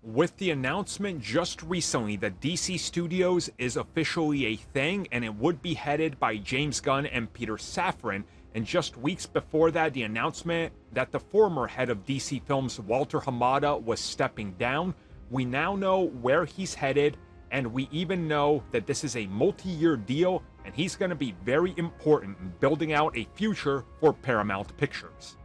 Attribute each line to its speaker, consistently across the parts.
Speaker 1: With the announcement just recently that DC Studios is officially a thing and it would be headed by James Gunn and Peter Safran, and just weeks before that, the announcement that the former head of DC Films, Walter Hamada, was stepping down, we now know where he's headed, and we even know that this is a multi-year deal, and he's going to be very important in building out a future for Paramount Pictures.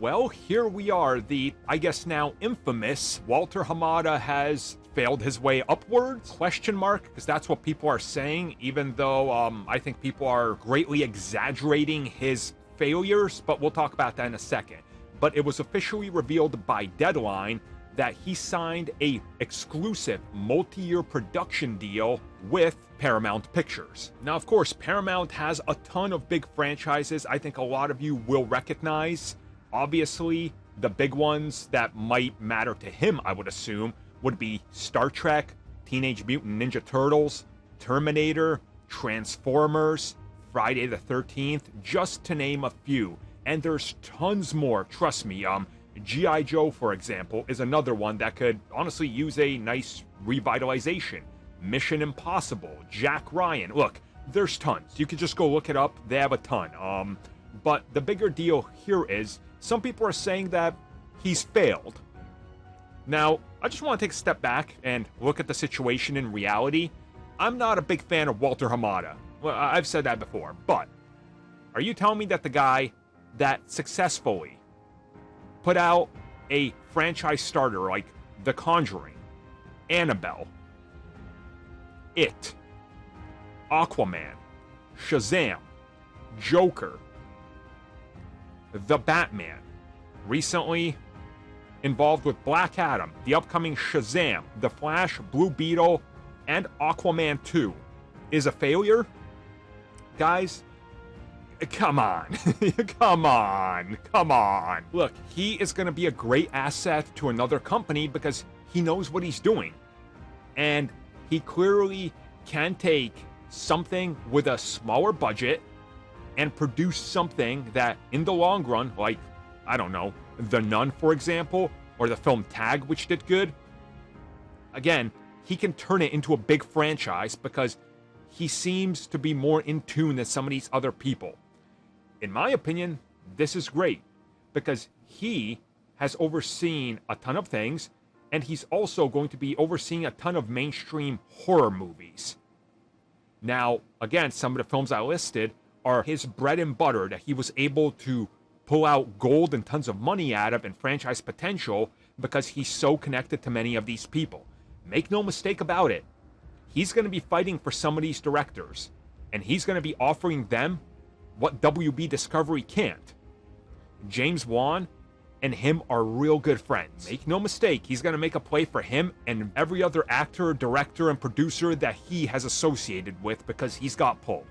Speaker 1: Well, here we are. The, I guess now infamous, Walter Hamada has failed his way upwards? Question mark, because that's what people are saying, even though I think people are greatly exaggerating his failures, but we'll talk about that in a second. But it was officially revealed by Deadline that he signed a exclusive multi-year production deal with Paramount Pictures. Now, of course, Paramount has a ton of big franchises I think a lot of you will recognize. Obviously, the big ones that might matter to him, I would assume, would be Star Trek, Teenage Mutant Ninja Turtles, Terminator, Transformers, Friday the 13th, just to name a few. And there's tons more, trust me. G.I. Joe, for example, is another one that could honestly use a nice revitalization. Mission Impossible, Jack Ryan. Look, there's tons. You could just go look it up. They have a ton. But the bigger deal here is, some people are saying that he's failed. Now, I just want to take a step back and look at the situation in reality. I'm not a big fan of Walter Hamada. Well, I've said that before, but are you telling me that the guy that successfully put out a franchise starter like The Conjuring, Annabelle, It, Aquaman, Shazam, Joker, The Batman, recently involved with Black Adam, the upcoming Shazam, The Flash, Blue Beetle, and Aquaman 2, is a failure? Guys, come on. Come on. Look, he is going to be a great asset to another company because he knows what he's doing. And he clearly can take something with a smaller budget and produce something that, in the long run, like, I don't know, The Nun, for example, or the film Tag, which did good. Again, he can turn it into a big franchise because he seems to be more in tune than some of these other people. In my opinion, this is great because he has overseen a ton of things, and he's also going to be overseeing a ton of mainstream horror movies. Now, again, some of the films I listed are his bread and butter that he was able to pull out gold and tons of money out of and franchise potential because he's so connected to many of these people. Make no mistake about it. He's going to be fighting for some of these directors, and he's going to be offering them what WB Discovery can't. James Wan and him are real good friends. Make no mistake, he's going to make a play for him and every other actor, director, and producer that he has associated with because he's got pull.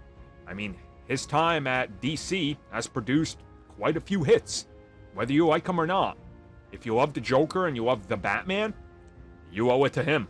Speaker 1: I mean, his time at DC has produced quite a few hits, whether you like them or not. If you love the Joker and you love the Batman, you owe it to him.